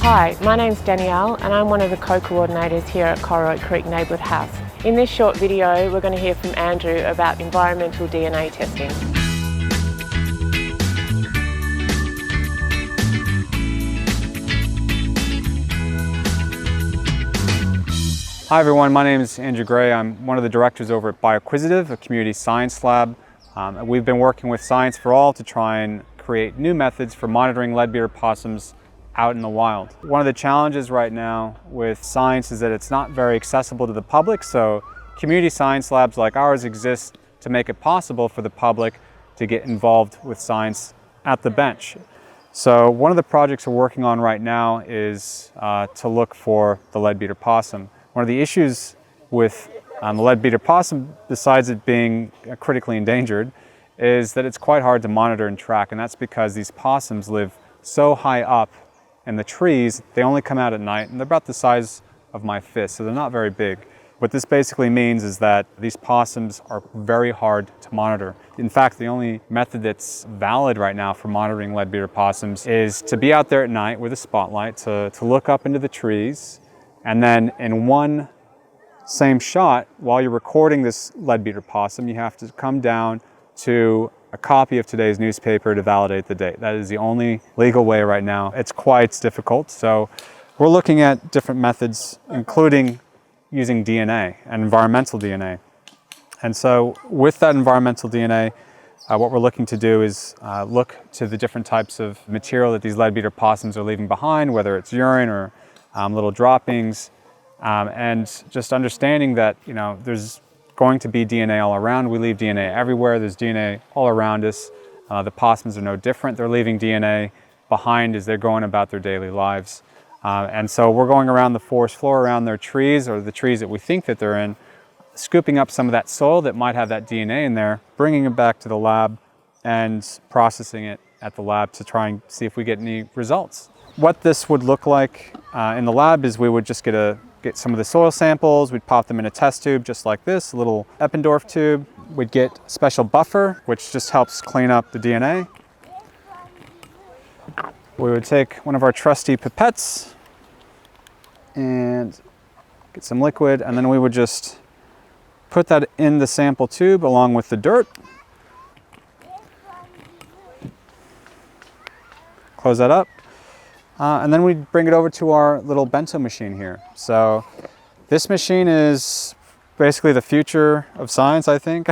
Hi, my name's Danielle and I'm one of the co-coordinators here at Coral Oak Creek Neighbourhood House. In this short video, we're going to hear from Andrew about environmental DNA testing. Hi everyone, my name is Andrew Gray. I'm one of the directors over at Bioquisitive, a community science lab. We've been working with Science for All to try and create new methods for monitoring leadbeater possums out in the wild. One of the challenges right now with science is that it's not very accessible to the public, so community science labs like ours exist to make it possible for the public to get involved with science at the bench. So one of the projects we're working on right now is to look for the leadbeater possum. One of the issues with the leadbeater possum, besides it being critically endangered, is that it's quite hard to monitor and track, and that's because these possums live so high up in the trees. They only come out at night, and they're about the size of my fist, so they're not very big. What this basically means is that these possums are very hard to monitor. In fact, the only method that's valid right now for monitoring leadbeater possums is to be out there at night with a spotlight to look up into the trees, and then in one same shot, while you're recording this leadbeater possum, you have to come down to a copy of today's newspaper to validate the date. That is the only legal way right now. It's quite difficult, so we're looking at different methods, including using DNA and environmental DNA. And so with that environmental DNA, what we're looking to do is look to the different types of material that these leadbeater possums are leaving behind, whether it's urine or little droppings, and just understanding that, you know, there's going to be DNA all around. We leave DNA everywhere. There's DNA all around us. The possums are no different. They're leaving DNA behind as they're going about their daily lives. And so we're going around the forest floor, around their trees, or the trees that we think that they're in, scooping up some of that soil that might have that DNA in there, bringing it back to the lab and processing it at the lab to try and see if we get any results. What this would look like in the lab is we would just get some of the soil samples, we'd pop them in a test tube just like this, a little Eppendorf tube. We'd get a special buffer, which just helps clean up the DNA. We would take one of our trusty pipettes and get some liquid, and then we would just put that in the sample tube along with the dirt. Close that up. And then we bring it over to our little bento machine here. So this machine is basically the future of science, I think.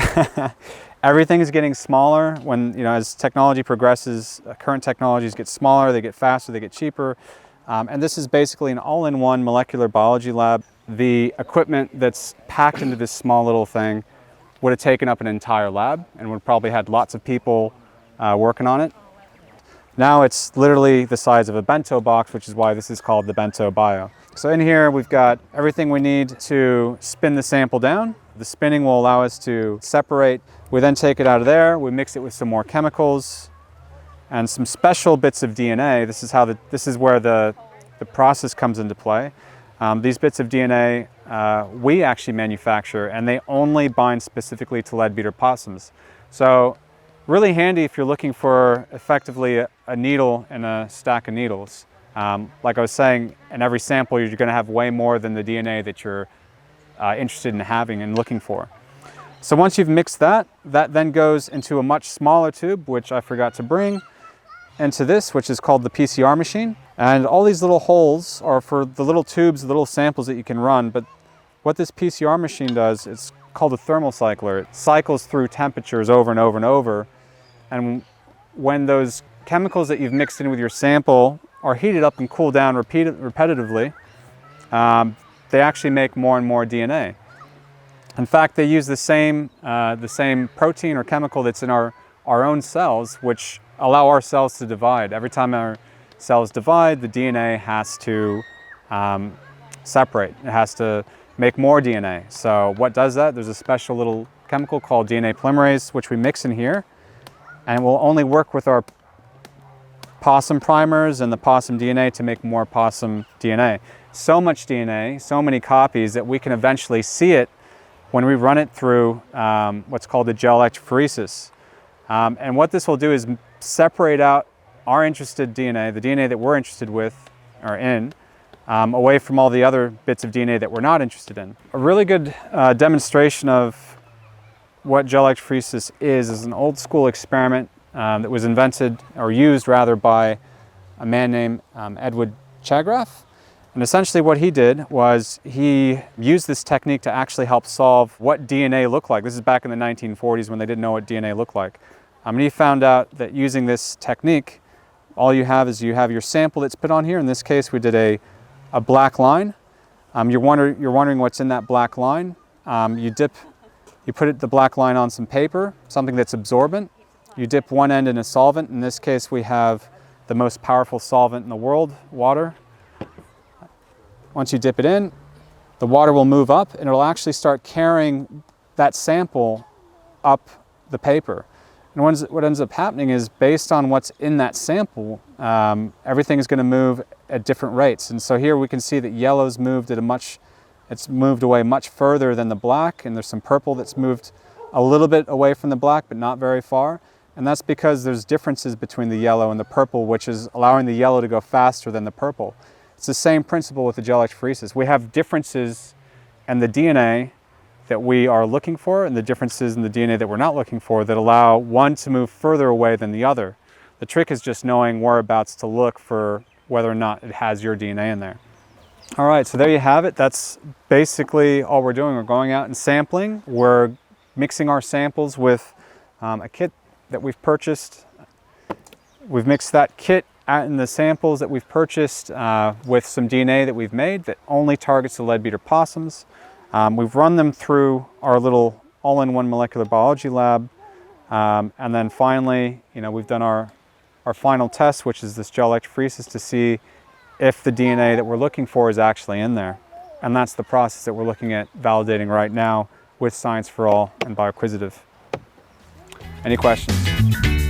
Everything is getting smaller when, as technology progresses, current technologies get smaller, they get faster, they get cheaper. And this is basically an all-in-one molecular biology lab. The equipment that's packed into this small little thing would have taken up an entire lab and would probably had lots of people working on it. Now it's literally the size of a bento box, which is why this is called the Bento Bio. So in here we've got everything we need to spin the sample down. The spinning will allow us to separate. We then take it out of there, we mix it with some more chemicals and some special bits of DNA. This is where the process comes into play. These bits of DNA we actually manufacture, and they only bind specifically to leadbeater possums. So really handy if you're looking for effectively a needle and a stack of needles. Like I was saying, in every sample you're going to have way more than the DNA that you're interested in having and looking for. So once you've mixed that then goes into a much smaller tube, which I forgot to bring, into this, which is called the PCR Machine. And all these little holes are for the little tubes, the little samples that you can run. But what this PCR machine does, it's called a thermal cycler. It cycles through temperatures over and over and over. And when those chemicals that you've mixed in with your sample are heated up and cooled down repetitively, they actually make more and more DNA. In fact, they use the same protein or chemical that's in our own cells, which allow our cells to divide. Every time our cells divide, the DNA has to separate. It has to make more DNA. So what does that? There's a special little chemical called DNA polymerase, which we mix in here, and it will only work with our possum primers and the possum DNA to make more possum DNA. So much DNA, so many copies that we can eventually see it when we run it through what's called the gel electrophoresis. And what this will do is separate out our interested DNA, the DNA that we're interested with, are in, away from all the other bits of DNA that we're not interested in. A really good demonstration of what gel electrophoresis is an old school experiment that was invented, or used rather, by a man named Edward Chagraff. And essentially what he did was he used this technique to actually help solve what DNA looked like. This is back in the 1940s when they didn't know what DNA looked like. And he found out that using this technique, all you have is you have your sample that's put on here. In this case, we did a black line. You're wondering what's in that black line. You put the black line on some paper, something that's absorbent. You dip one end in a solvent. In this case, we have the most powerful solvent in the world, water. Once you dip it in, the water will move up and it'll actually start carrying that sample up the paper. And what ends up happening is, based on what's in that sample, everything is going to move at different rates. And so here we can see that yellow's moved at it's moved away much further than the black, and there's some purple that's moved a little bit away from the black, but not very far. And that's because there's differences between the yellow and the purple, which is allowing the yellow to go faster than the purple. It's the same principle with the gel electrophoresis. We have differences in the DNA that we are looking for and the differences in the DNA that we're not looking for that allow one to move further away than the other. The trick is just knowing whereabouts to look for whether or not it has your DNA in there. All right, so there you have it. That's basically all we're doing. We're going out and sampling. We're mixing our samples with a kit that we've purchased. We've mixed that kit in the samples that we've purchased with some DNA that we've made that only targets the leadbeater possums. We've run them through our little all-in-one molecular biology lab. And then finally, we've done our final test, which is this gel electrophoresis, to see if the DNA that we're looking for is actually in there. And that's the process that we're looking at validating right now with Science for All and Bioquisitive. Any questions?